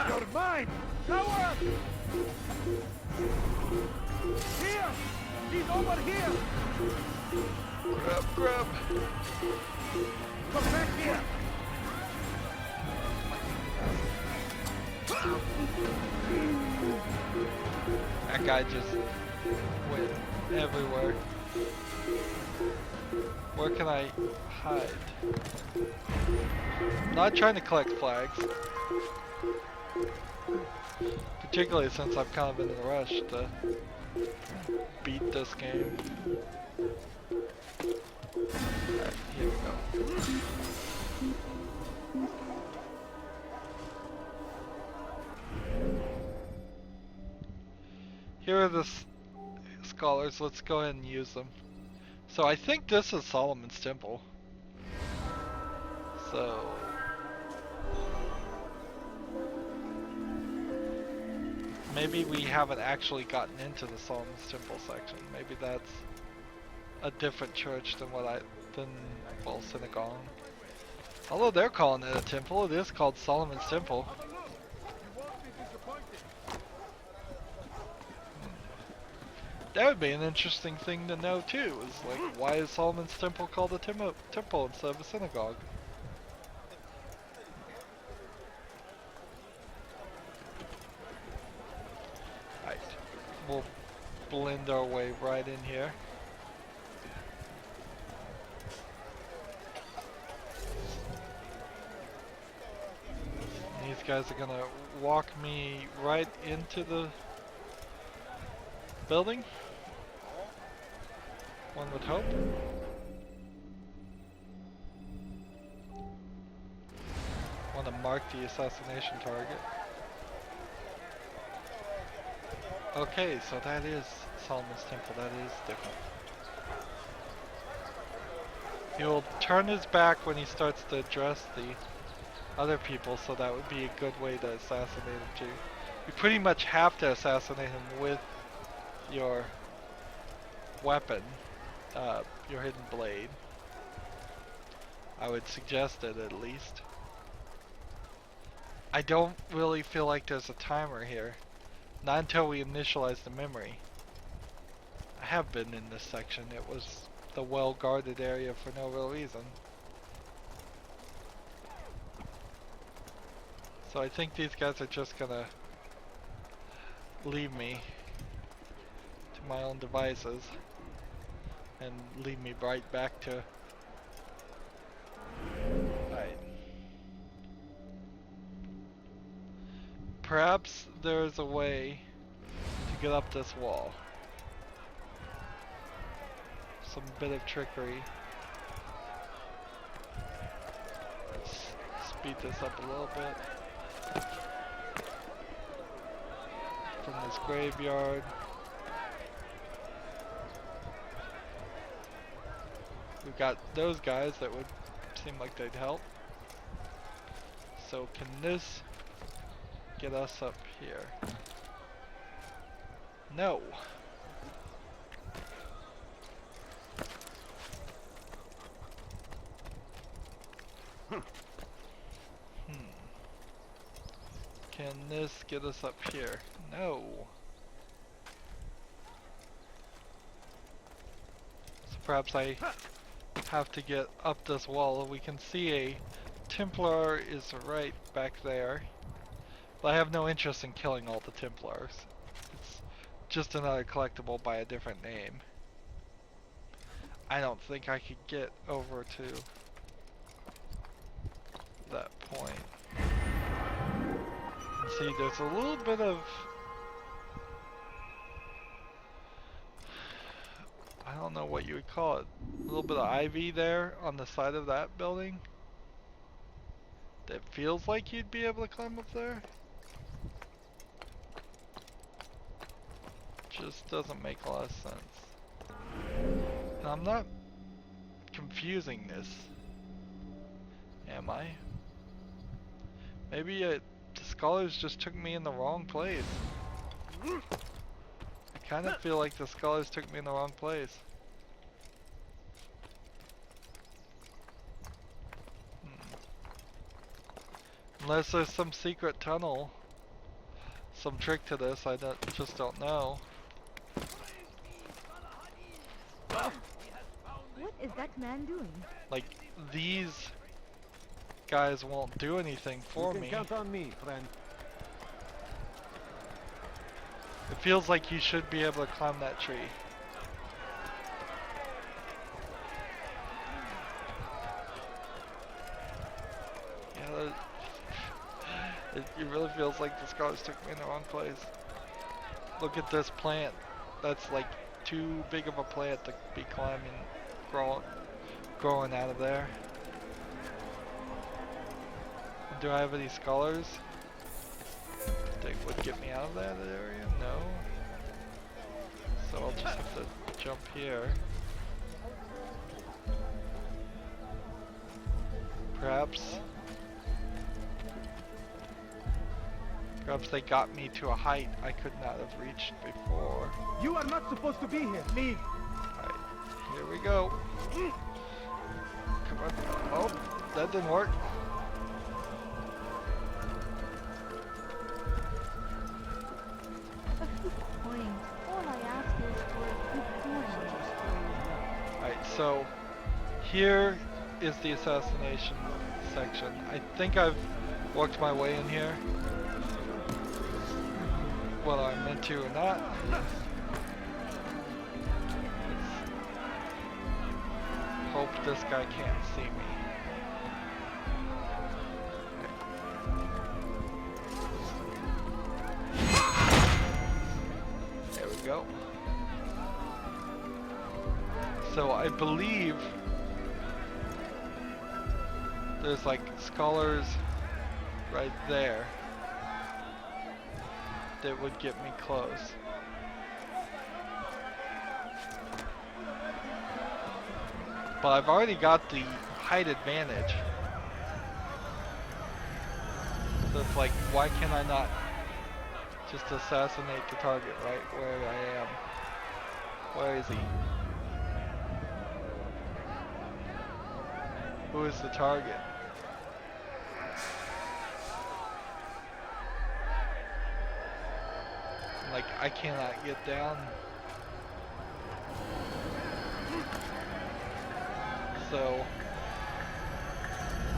You're mine! Coward! Here! He's over here! Grub! Come back here! That guy just went everywhere. Where can I hide? I'm not trying to collect flags. Particularly since I'm kind of in a rush to beat this game. Alright, here we go. Here are the scholars. Let's go ahead and use them. So I think this is Solomon's Temple. So maybe we haven't actually gotten into the Solomon's Temple section. Maybe that's a different church than well, synagogue. Although they're calling it a temple, it is called Solomon's Temple. That would be an interesting thing to know too, is like, why is Solomon's Temple called a temple instead of a synagogue? Right, we'll blend our way right in here. These guys are gonna walk me right into the building, one would hope. Want to mark the assassination target. Okay, so that is Solomon's Temple. That is different. He'll turn his back when he starts to address the other people, so that would be a good way to assassinate him too. You pretty much have to assassinate him with your weapon, your hidden blade. I would suggest it at least. I don't really feel like there's a timer here. Not until we initialize the memory. I have been in this section. It was the well-guarded area for no real reason. So I think these guys are just gonna leave me to my own devices and lead me right back to... Right. Perhaps there's a way to get up this wall. Some bit of trickery. Let's speed this up a little bit. From this graveyard. We've got those guys that would seem like they'd help. So can this get us up here? No. Can this get us up here? No. So perhaps I have to get up this wall. We can see a Templar is right back there. But I have no interest in killing all the Templars. It's just another collectible by a different name. I don't think I could get over to that point. And see, there's a little bit of... I don't know what you would call it. A little bit of ivy there on the side of that building. That feels like you'd be able to climb up there. Just doesn't make a lot of sense. And I'm not confusing this, am I? Maybe the scholars just took me in the wrong place. I kind of feel like the scholars took me in the wrong place. Unless there's some secret tunnel, some trick to this, I just don't know. What is that man doing? Like, these guys won't do anything for me. Count on me, friend. It feels like you should be able to climb that tree. Yeah, it really feels like the scholars took me in the wrong place. Look at this plant. That's like too big of a plant to be climbing, growing out of there. Do I have any scholars that would get me out of that area? No. So I'll just have to jump here. Perhaps they got me to a height I could not have reached before. You are not supposed to be here. Leave. Alright, here we go. Come on. Oh, that didn't work. A few coins. All I ask is for a few coins. Alright, so here is the assassination section. I think I've worked my way in here. Whether I meant to or not. Let's hope this guy can't see me. There we go. So I believe there's like scholars right there that would get me close. But I've already got the height advantage. So it's like, why can I not just assassinate the target right where I am? Where is he? Who is the target? Like, I cannot get down. So,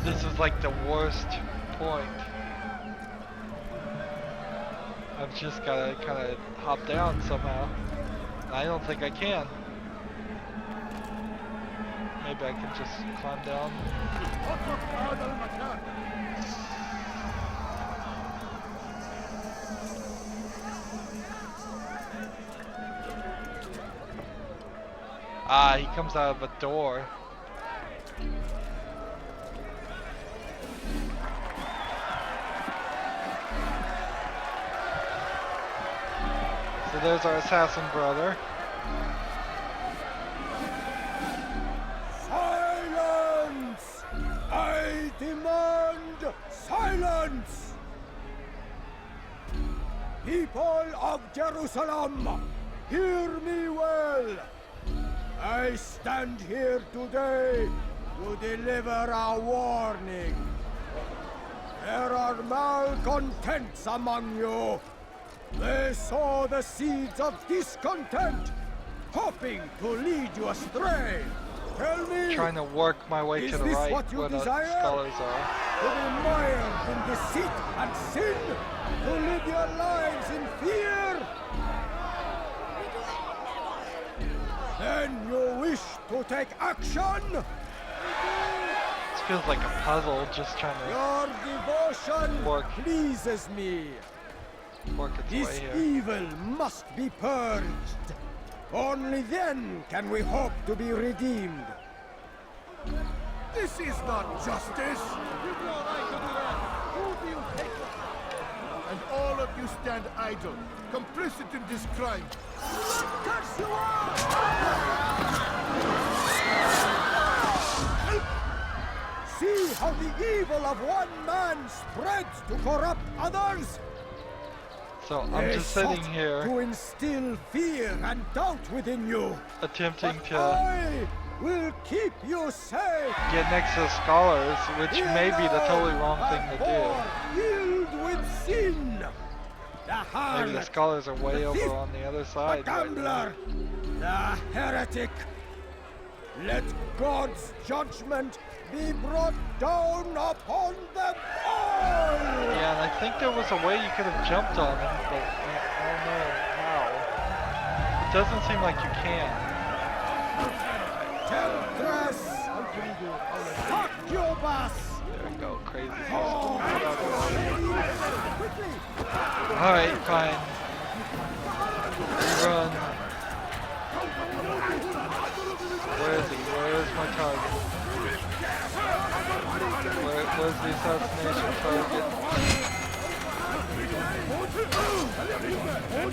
this is like the worst point. I've just gotta kind of hop down somehow. I don't think I can. Maybe I can just climb down. Ah, he comes out of a door. So there's our assassin brother. Silence! I demand silence! People of Jerusalem, hear me well. I stand here today to deliver a warning. There are malcontents among you. They sow the seeds of discontent, hoping to lead you astray. Tell me, Trying to work my way to the right what you where the desire? scholars are. To be mired in deceit and sin? To live your lives in fear? Then you wish to take action? This feels like a puzzle, just trying to Your devotion work pleases me. its This way here. evil must be purged. Only then can we hope to be redeemed. This is not justice. And all of you stand idle, complicit in this crime. Curse you all! See how the evil of one man spreads to corrupt others? So I'm They just sitting sought here to instill fear and doubt within you. attempting But to I will keep you safe. get next to the scholars, which may be the totally wrong thing to do. Filled with sin. The Maybe the harlot, scholars are way the thief, over on the other the side. right now. gambler, the heretic. Let God's judgment be brought down upon them all. Yeah, and I think there was a way you could have jumped on him, but I don't know how. It doesn't seem like you can. Temptress, succubus. There we go, crazy. Oh. Alright, fine. Run. Where is he? Where is my target? Where's the assassination target?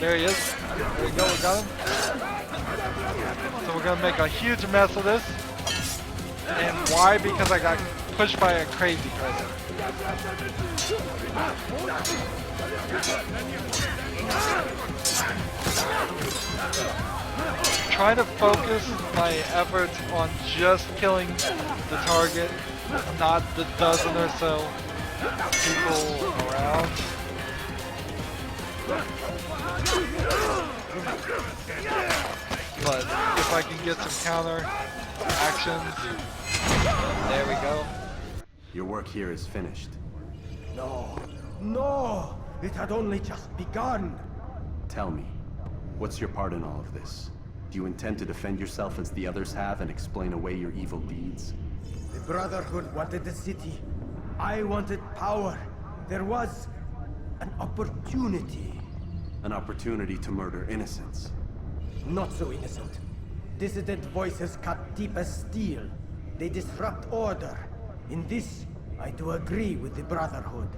There he is. There we go, we got him. So we're gonna make a huge mess of this. And why? Because I got pushed by a crazy person. Try to focus my efforts on just killing the target, not the dozen or so people around. But if I can get some counter actions, there we go. Your work here is finished. No, no, it had only just begun. Tell me, what's your part in all of this? Do you intend to defend yourself as the others have and explain away your evil deeds? The Brotherhood wanted the city. I wanted power. There was an opportunity. An opportunity to murder innocents. Not so innocent. Dissident voices cut deep as steel. They disrupt order. In this, I do agree with the Brotherhood.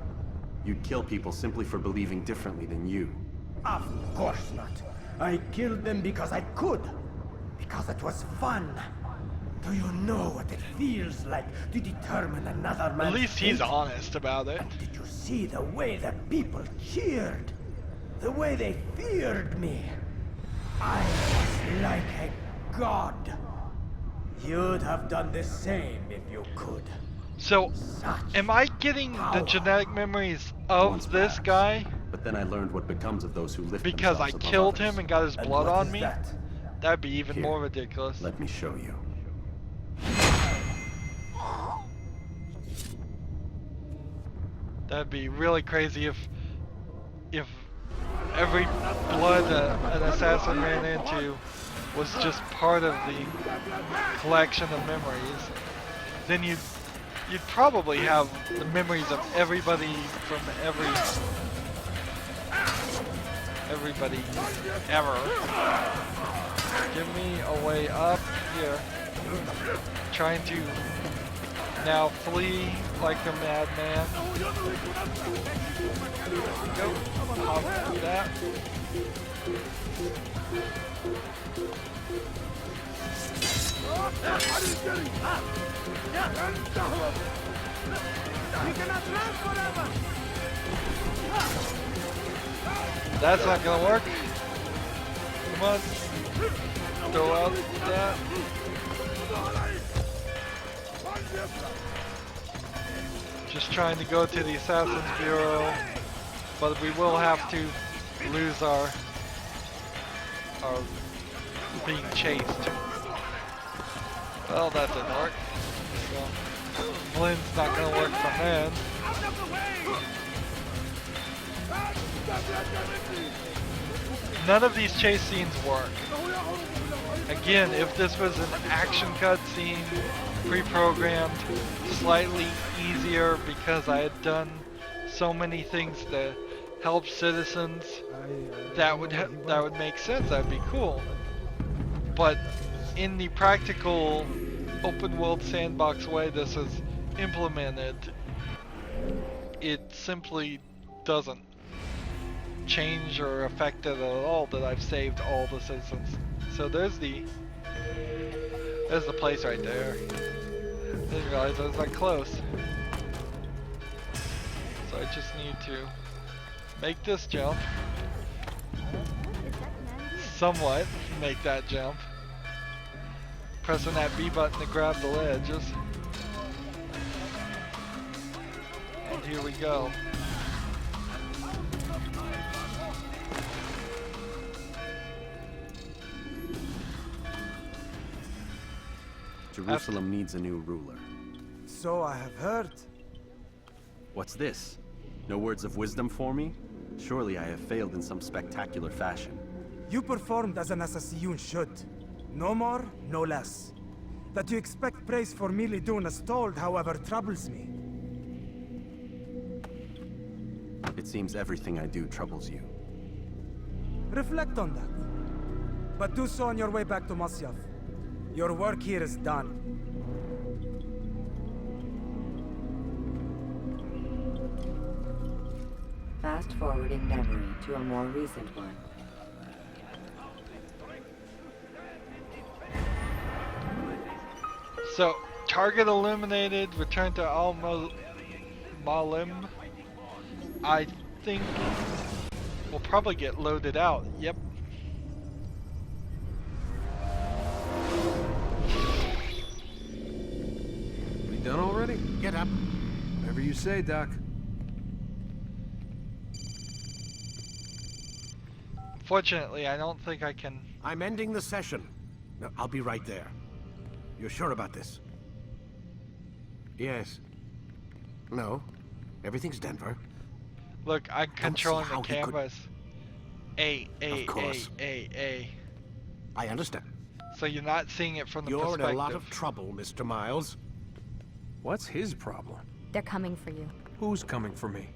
You'd kill people simply for believing differently than you. Of course not. I killed them because I could. Because it was fun. Do you know what it feels like to determine another man's At least he's fate? honest about it. Did you see the way the people cheered? The way they feared me? I was like a god. You'd have done the same if you could. So, am I getting the genetic memories of this guy But then I learned what becomes of those who lift because I themselves above killed others. him and got his blood what on is me? that? That'd be even Here, more ridiculous. Let me show you. That'd be really crazy if every blood an assassin ran into was just part of the collection of memories. Then you'd probably have the memories of everybody from everybody ever. Give me a way up here. Trying to now flee like a madman. Go. Hop through that. That's not gonna work. Come on. Throw out that. Just trying to go to the Assassin's Bureau, but we will have to lose our being chased. Well, that didn't work. So, Blind's not gonna work from then. None of these chase scenes work. Again, if this was an action cutscene, pre-programmed, slightly easier because I had done so many things to help citizens, that would make sense. That'd be cool. But in the practical open world sandbox way this is implemented, it simply doesn't change or affect it at all that I've saved all the citizens. So there's the place right there. Didn't realize I was that close. So I just need to make this jump. Somewhat make that jump. Pressing that B button to grab the ledges. And here we go. Jerusalem needs a new ruler. So I have heard. What's this? No words of wisdom for me? Surely I have failed in some spectacular fashion. You performed as an assassin should. No more, no less. That you expect praise for merely doing as told, however, troubles me. It seems everything I do troubles you. Reflect on that. But do so on your way back to Masyaf. Your work here is done. Fast forwarding memory to a more recent one. So, target eliminated, return to Malim. I think we'll probably get loaded out. Yep. We done already? Get up. Whatever you say, Doc. Fortunately, I don't think I can. I'm ending the session. No, I'll be right there. You're sure about this? Yes. No. Everything's Denver. Look, I'm controlling the how he could- cameras. Of course. A. I understand. So you're not seeing it from the You're perspective. in a lot of trouble, Mr. Miles. What's his problem? They're coming for you. Who's coming for me?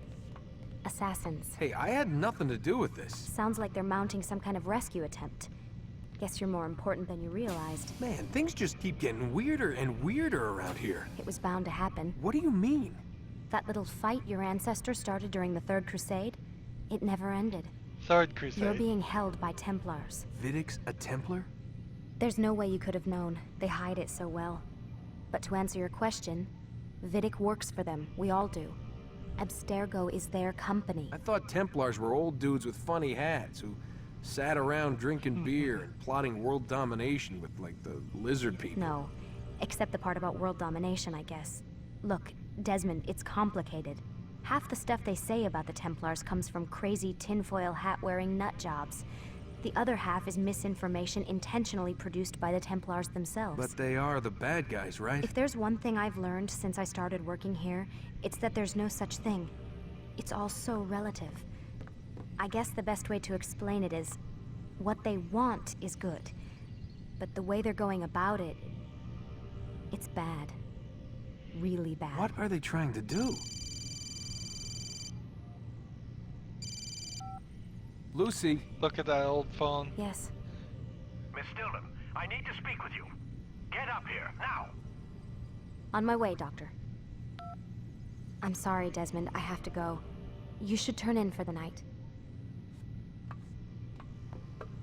Assassins. Hey, I had nothing to do with this. Sounds like they're mounting some kind of rescue attempt. Guess you're more important than you realized. Man, things just keep getting weirder and weirder around here. It was bound to happen. What do you mean? That little fight your ancestors started during the Third Crusade, it never ended. Third Crusade. You're being held by Templars. Vidic's a Templar? There's no way you could have known. They hide it so well. But to answer your question, Vidic works for them. We all do. Abstergo is their company. I thought Templars were old dudes with funny hats who Sat around drinking beer and plotting world domination with, like, the lizard people. No. Except the part about world domination, I guess. Look, Desmond, it's complicated. Half the stuff they say about the Templars comes from crazy tinfoil hat-wearing nut jobs. The other half is misinformation intentionally produced by the Templars themselves. But they are the bad guys, right? If there's one thing I've learned since I started working here, it's that there's no such thing. It's all so relative. I guess the best way to explain it is, what they want is good. But the way they're going about it, it's bad. Really bad. What are they trying to do? Lucy. Look at that old phone. Yes. Miss Stillman, I need to speak with you. Get up here, now! On my way, Doctor. I'm sorry, Desmond. I have to go. You should turn in for the night.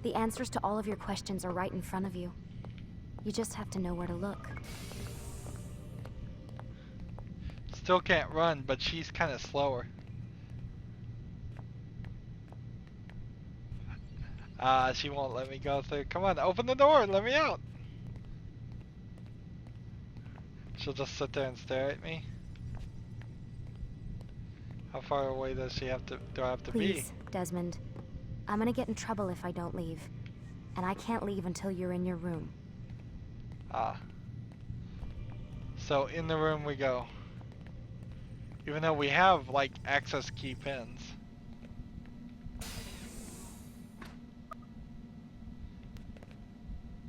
The answers to all of your questions are right in front of you. You just have to know where to look. Still can't run, but she's kind of slower. She won't let me go through. Come on, open the door, let me out. She'll just sit there and stare at me. How far away does she have to, do I have to be? Please, Desmond. I'm gonna get in trouble if I don't leave. And I can't leave until you're in your room. So in the room we go. Even though we have, like, access key pins.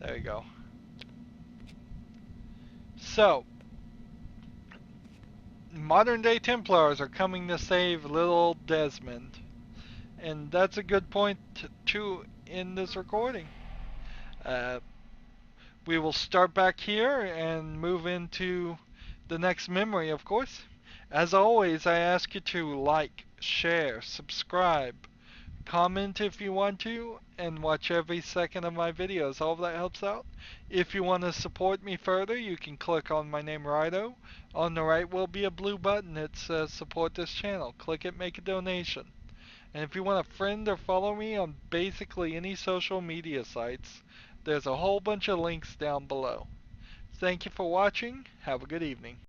There you go. So, modern day Templars are coming to save little Desmond. And that's a good point to end this recording. We will start back here and move into the next memory, of course. As always, I ask you to like, share, subscribe, comment if you want to, and watch every second of my videos. All of that helps out. If you want to support me further, you can click on my name, Rydo. On the right will be a blue button that says support this channel. Click it, make a donation. And if you want to friend or follow me on basically any social media sites, there's a whole bunch of links down below. Thank you for watching. Have a good evening.